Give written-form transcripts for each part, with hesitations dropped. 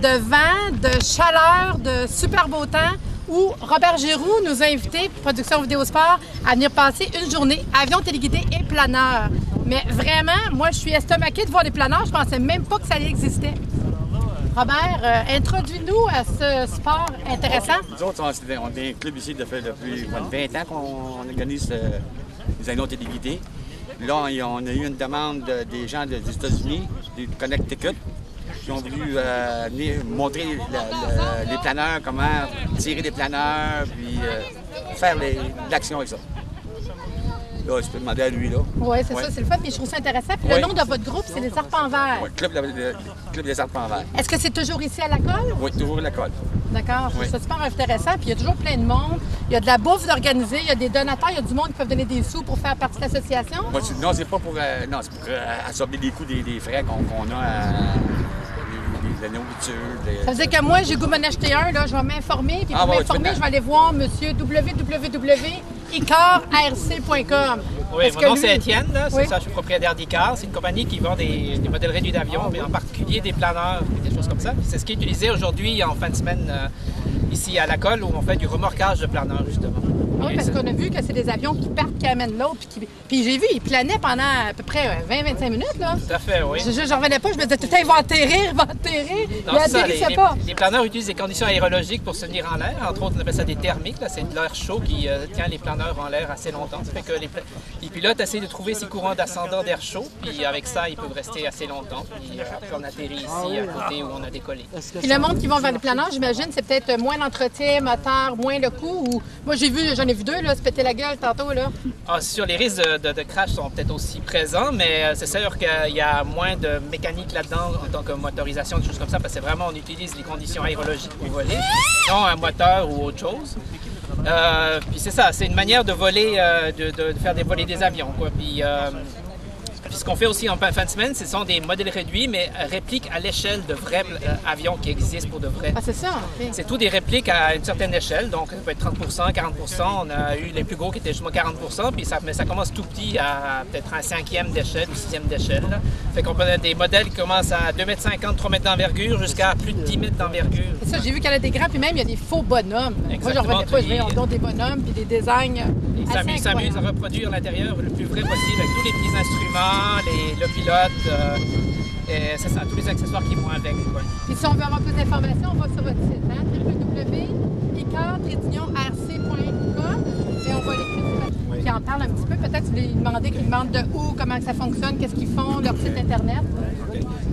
de vent, de chaleur, de super beau temps, où Robert Giroux nous a invités, Production Vidéosport, à venir passer une journée avion téléguidé et planeur. Mais vraiment, moi, je suis estomaquée de voir les planeurs. Je pensais même pas que ça existait. Robert, introduis-nous à ce sport intéressant. Nous autres, on est un club ici depuis 20 ans qu'on organise les avions téléguidés. Là, on a eu une demande des gens des États-Unis, du Connecticut, qui ont voulu venir montrer les planeurs, comment tirer des planeurs, puis faire de l'action avec ça. Là, je peux demander à lui, là. Oui, c'est ça, c'est le fun, mais je trouve ça intéressant. Puis le nom de votre groupe, c'est les Arpents Verts. Oui, Club des Arpents Verts. Est-ce que c'est toujours ici à la colle? Oui, toujours à la colle. D'accord, je trouve ça super intéressant. Puis il y a toujours plein de monde. Il y a de la bouffe d'organiser, il y a des donateurs, il y a du monde qui peuvent donner des sous pour faire partie de l'association. Non, c'est pas pour, non, c'est pour absorber les coûts des frais qu'on a la nourriture. Ça veut dire que moi, j'ai goût m'en acheter un, là, je vais m'informer. Puis pour m'informer, je vais aller voir monsieur www.icararc.com. Oui, mon nom c'est Étienne, c'est ça, je suis propriétaire d'Icar. C'est une compagnie qui vend des modèles réduits d'avions, mais en particulier des planeurs et des choses comme ça. C'est ce qui est utilisé aujourd'hui en fin de semaine ici à la colle où on fait du remorquage de planeurs justement. Oui, parce qu'on a vu que c'est des avions qui partent, qui amènent l'autre. Puis j'ai vu, ils planaient pendant à peu près 20-25 minutes. Là. Tout à fait, oui. Je revenais pas, je me disais tout le temps, ils vont atterrir. Non, c'est ça, les planeurs utilisent des conditions aérologiques pour se tenir en l'air. Entre autres, on appelle ça des thermiques. C'est de l'air chaud qui tient les planeurs en l'air assez longtemps. Ça fait que les pilotes essaient de trouver ces courants d'ascendant d'air chaud. Puis avec ça, ils peuvent rester assez longtemps. Puis après, on atterrit ici, à côté où on a décollé. Puis le monde qui va vers les planeurs, j'imagine, c'est peut-être moins l'entretien, moteur, moins le coût. Ou... Moi, j'en ai vu deux, là, se péter la gueule tantôt. Là. Ah, c'est sûr, les risques de crash sont peut-être aussi présents, mais c'est sûr qu'il y a moins de mécanique là-dedans en tant que motorisation, des choses comme ça, parce que vraiment, on utilise les conditions aérologiques pour voler, non un moteur ou autre chose. Puis c'est ça, c'est une manière de voler, de faire voler des avions, quoi. Puis ce qu'on fait aussi en fin de semaine, ce sont des modèles réduits, mais répliques à l'échelle de vrais avions qui existent pour de vrai. Ah, c'est ça? Okay. C'est tout des répliques à une certaine échelle, donc ça peut être 30 40 On a eu les plus gros qui étaient justement 40 mais ça commence tout petit à peut-être un 5e d'échelle ou 6e d'échelle. Fait qu'on peut avoir des modèles qui commencent à 2,50 m, 3 m d'envergure jusqu'à plus de 10 mètres d'envergure. C'est ça, j'ai vu qu'il y en a des grands, puis même il y a des faux bonhommes. Exactement, moi, je revenais pas, je voyais des bonhommes, puis des designs. Ils s'amusent à reproduire l'intérieur le plus vrai possible avec tous les petits instruments, le pilote, c'est ça, tous les accessoires qui vont avec. Quoi. Puis si on veut avoir plus d'informations, on va sur votre site, hein, www.icar-rc.com et on va l'écrire qui en parle un petit peu. Peut-être que vous lui demandent de où, comment ça fonctionne, qu'est-ce qu'ils font, leur site internet.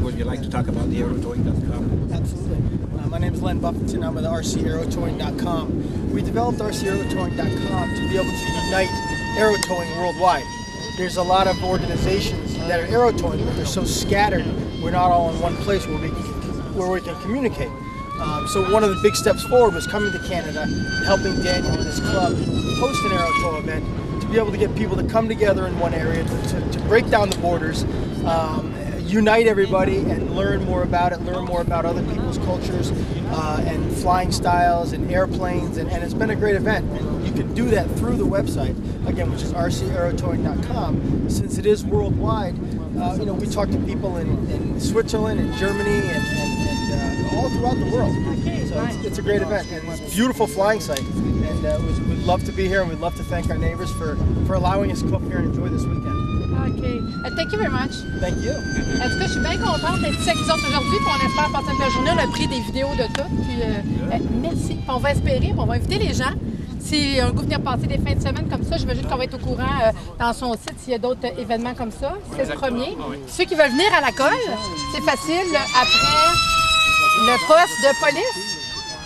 Would you like to talk about the aerotowing.com? Absolutely. My name is Len Buffington. I'm with rcaerotowing.com. We developed rcaerotowing.com to be able to unite aerotowing worldwide. There's a lot of organizations that are aerotowing, but they're so scattered, we're not all in one place where we can communicate. So one of the big steps forward was coming to Canada and helping Daniel and his club host an aerotow event to be able to get people to come together in one area, to break down the borders, unite everybody and learn more about it, learn more about other people's cultures and flying styles and airplanes, and it's been a great event. And you can do that through the website, again, which is rcaerotowing.com. Since it is worldwide, we talk to people in Switzerland and Germany and all throughout the world. So it's a great event, and it's a beautiful flying site. And we'd love to be here, and we'd love to thank our neighbors for allowing us to come up here and enjoy this weekend. OK. Thank you very much. Thank you. En tout cas, je suis bien contente d'être ici avec vous autres aujourd'hui. Puis on espère passer la journée. On a pris des vidéos de tout. Puis merci. Puis on va espérer, puis on va inviter les gens. Si un goût venir passer des fins de semaine comme ça, j'imagine qu'on va être au courant dans son site s'il y a d'autres événements comme ça. C'est le premier. Ceux qui veulent venir à la colle, c'est facile. Après le poste de police.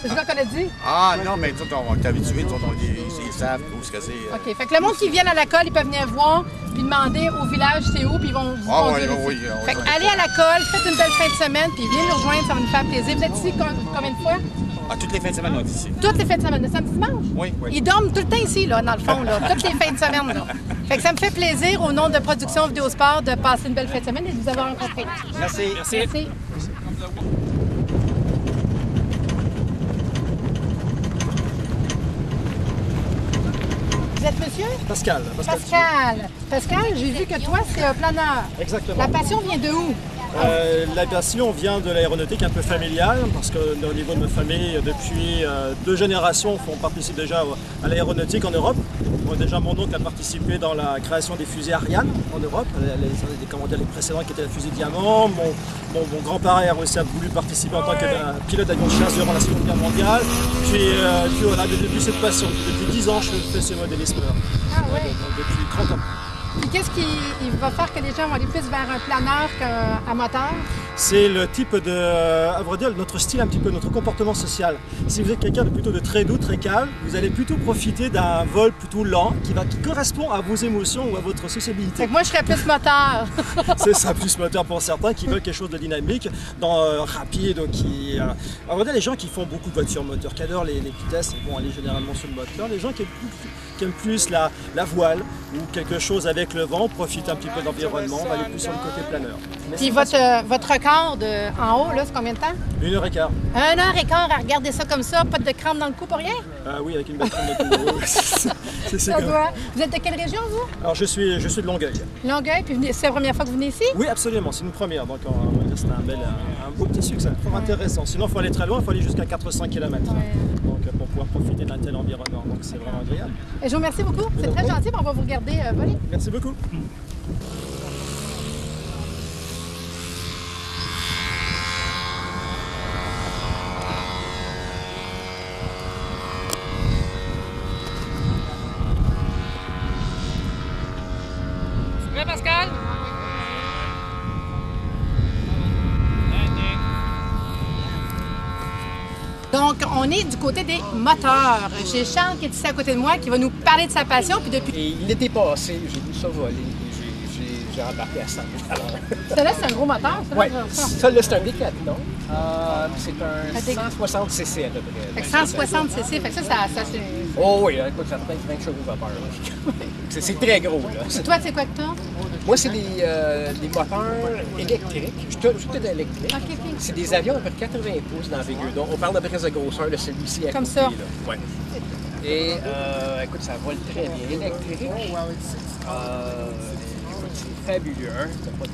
C'est ça qu'on a dit? Ah non, mais tout, on est habitués, ils savent où ce que c'est. OK. Fait que le monde qui vient à la colle, ils peuvent venir voir puis demander au village c'est où, puis ils vont vous conduire ici. Fait que allez à la colle, faites une belle fin de semaine, puis venez nous rejoindre, ça va nous faire plaisir. Vous êtes ici combien de fois? Ah, toutes les fins de semaine, on est ici. Toutes les fins de semaine, de samedi dimanche? Oui. Ils dorment tout le temps ici, là, dans le fond, là, toutes les fins de semaine. Là. Fait que ça me fait plaisir, au nom de Production Vidéosport, de passer une belle fin de semaine et de vous avoir rencontré. Merci. Merci. Vous êtes monsieur? Pascal. Pascal, j'ai vu que toi, c'est un planeur. Exactement. La passion vient de où? La passion vient de l'aéronautique un peu familiale, parce qu'au niveau de notre famille, depuis 2 générations, on participe déjà à l'aéronautique en Europe. Moi, déjà, mon oncle a participé dans la création des fusées Ariane en Europe, les précédents qui étaient la fusée Diamant. Mon grand-père aussi a voulu participer en tant que pilote d'avion de chasse durant la Seconde Guerre mondiale. Puis voilà, depuis cette passion, depuis 10 ans, je fais ce modélisme-là. Ah ouais. Depuis 30 ans. Puis qu'est-ce qui va faire que les gens vont aller plus vers un planeur qu'un moteur? C'est le type de, à vrai dire, notre style un petit peu, notre comportement social. Si vous êtes quelqu'un de plutôt de très doux, très calme, vous allez plutôt profiter d'un vol plutôt lent qui correspond à vos émotions ou à votre sociabilité. Fait que moi, je serais plus moteur. C'est ça, plus moteur pour certains qui veulent quelque chose de dynamique, rapide, à vrai dire, les gens qui font beaucoup de voitures moteurs, qui adorent les vitesses, ils vont aller généralement sur le moteur. Les gens qui aiment plus la voile ou quelque chose avec le vent, profitent un petit peu d'environnement, on va aller plus sur le côté planeur. Puis votre record en haut, là, c'est combien de temps? 1h15. 1h15 à regarder ça comme ça, pas de crampe dans le cou pour rien? Oui, avec une batterie de cou. Ça doit. Vous êtes de quelle région, vous? Alors, je suis de Longueuil. Longueuil, puis c'est la première fois que vous venez ici? Oui, absolument, c'est une première, donc c'est un beau petit succès, fort intéressant. Sinon, il faut aller très loin, il faut aller jusqu'à 400 km donc, pour pouvoir profiter d'un tel environnement, donc c'est vraiment agréable. Et je vous remercie beaucoup, c'est très gentil, on va vous regarder voler. Merci beaucoup. Prêt, Pascal? Donc, on est du côté des moteurs. J'ai Charles qui est ici à côté de moi, qui va nous parler de sa passion. Puis depuis... Et l'été passé, j'ai vu ça voler. J'ai embarqué à 100 000 Ça là, c'est un gros moteur, ça? Oui, Ça. ça là, c'est un Décathlon. C'est un 160 cc à peu près. Fait que 160 cc, fait que ça c'est... Oh oui, écoute, ça fait 20 chevaux vapeur. C'est très gros, là. Toi, c'est quoi que t'as? Moi, c'est des moteurs électriques. Tout est électrique. OK. C'est des avions à peu près 80 pouces d'envergure. Donc, on parle de près de grosseur de celui-ci à Comme côté, ça. là. Ouais. Et, écoute, ça vole très bien. Électrique. Écoute, c'est fabuleux. T'as pas de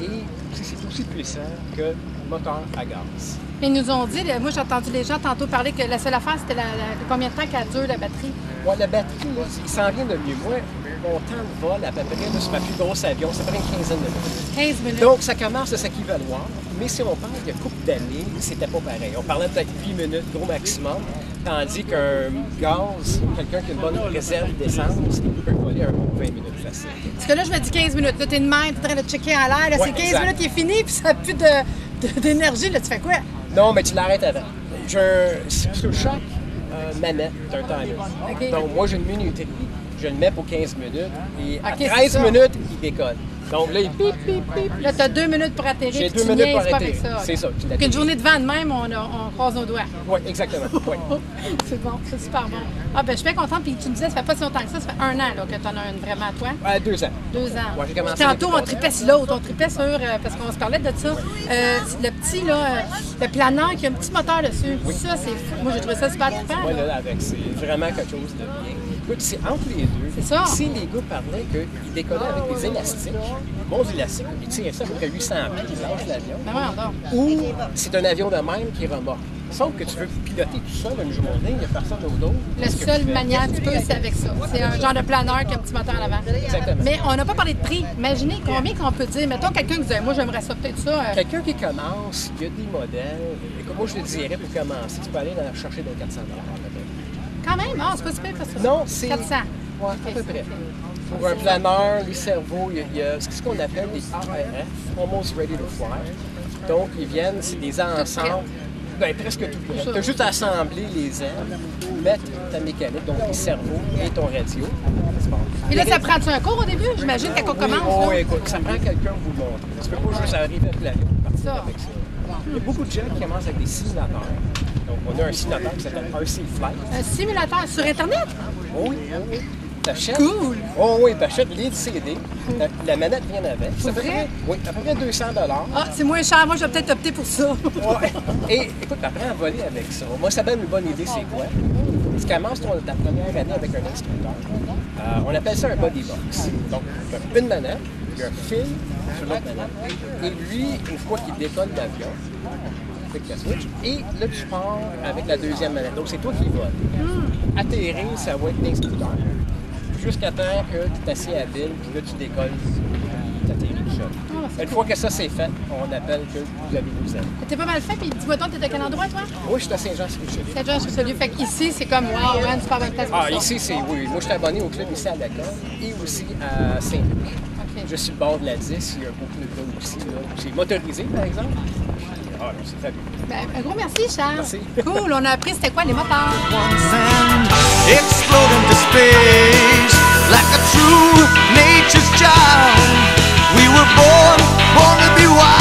bruit. Et c'est aussi puissant que le moteur à gaz. Ils nous ont dit, moi j'ai entendu les gens tantôt parler que la seule affaire, c'était combien de temps qu'elle dure la batterie? Ouais, la batterie, là, il s'en vient de mieux. Moi, mon temps de vol, à peu près, là, sur ma plus grosse avion, c'est à peu près une quinzaine de minutes. 15 minutes. Donc, ça commence à s'équivaloir. Mais si on parle de couple d'années, c'était pas pareil. On parlait peut-être 8 minutes, gros maximum. Tandis qu'un gaz, quelqu'un qui a une bonne réserve d'essence, il peut voler un bon 20 minutes facile. Parce que là, je me dis 15 minutes. Là, t'es de même, t'es en train de checker en l'air. Là, Ouais, c'est 15 exact. minutes qui est fini, puis ça n'a plus d'énergie. Là, tu fais quoi? Non, mais tu l'arrêtes avant. Sur chaque manette, tu as un timer. OK. Donc, moi, j'ai une minuterie. Je le mets pour 15 minutes. Et à OK, c'est 13 ça. minutes, il décolle. Donc là, il bip, bip, bip. Là, t'as 2 minutes pour atterrir. J'ai puis 2 tu minutes pour niaises pas arrêter. avec ça. C'est ça. tu Qu'une journée de vent de même, on croise nos doigts. Oui, exactement. Ouais. C'est bon, c'est super bon. Ah, ben, je suis bien contente. Puis tu me disais, ça fait pas si longtemps que ça fait 1 an là, que t'en as une vraiment à toi. 2 ans. 2 ans. Ouais, j'ai commencé Puis tantôt, depuis on tripait sur l'autre. On tripait sur, parce qu'on se parlait de ça. Le petit, là, le planeur qui a un petit moteur dessus. Ça, c'est fou. Moi, j'ai trouvé ça super trippant. Oui, là. là, avec, c'est vraiment quelque chose de bien. Écoute, c'est entre les deux. C'est ça. Si les gars parlaient qu'ils décollaient avec des élastiques, bons élastiques, ils tirent ça à peu près 800 pieds, ils lâchent l'avion. Ben, voyons donc. Ou c'est un avion de même qui remorque. Sauf que tu veux piloter tout seul une journée, il n'y a personne au dos. La seule manière que tu peux, c'est avec ça. C'est un genre de planeur qui a un petit moteur en avant. Exactement. Mais on n'a pas parlé de prix. Imaginez combien qu'on peut dire. Mettons quelqu'un qui dit, moi, j'aimerais ça, peut-être ça. Quelqu'un qui commence, il y a des modèles. Écoute, moi, je te dirais pour commencer, tu peux aller dans chercher dans 400 $. Quand même, c'est pas super pour ça. Non, c'est. 400. Ouais, à peu près. Pour un planeur, les cerveaux, il y a ce qu'on appelle des ARF, Almost Ready to Fly. Donc, ils viennent, c'est des ensembles, ben, presque tout prêt. Tu as juste à assembler les ailes, mettre ta mécanique, donc les cerveaux et ton radio. Et là, ça prend-tu un cours au début? J'imagine quand on commence. Oh, là. écoute, ça prend quelqu'un pour vous le montrer. Tu peux pas juste arriver avec l'avion et partir Ça. avec ça. Il y a beaucoup de gens qui commencent avec des simulateurs. Donc, on a un simulateur qui s'appelle RC Flight. Un simulateur sur Internet? Oh oui, oh oui. T'achètes. Cool! Oh oui, t'achètes les CD. La manette vient avec. C'est vrai? Oui, à peu près 200 $. Ah, c'est moins cher. Moi, je vais peut-être opter pour ça. Ouais. Et écoute, t'apprends à voler avec ça. Moi, ça donne une bonne idée, c'est quoi? Tu commences ta première année avec un instructeur. On appelle ça un body box. Donc, t'as une manette, y a un fil sur l'autre manette. Et lui, une fois qu'il décolle l'avion, avec la switch, et là, tu pars avec la deuxième manette. Donc, c'est toi qui voles. Atterrir, ça va être l'instructeur. Jusqu'à temps que tu es assis à la ville, puis là, tu décolles, tu atterris tout seul. Une fois que ça, c'est fait, on appelle que vous avez vos ailes. T'es pas mal fait, puis dis-moi donc, t'es à quel endroit, toi? Moi, je suis à Saint-Jean-sur-Richelieu. Saint-Jean-sur-Richelieu. Fait qu'ici, c'est comme, wow, man, super bonne place pour Ah, ça. ici, c'est oui. Moi, je suis abonné au club ici à Lacan et aussi à Saint-Luc. OK. Je suis le bord de la 10, il y a beaucoup de clubs aussi. C'est motorisé, par exemple. Ah, c'est fabuleux. Ben, un gros merci, Charles. Merci. Cool, on a appris c'était quoi les motards. and explode into space like a true nature's child. We were born to be wild.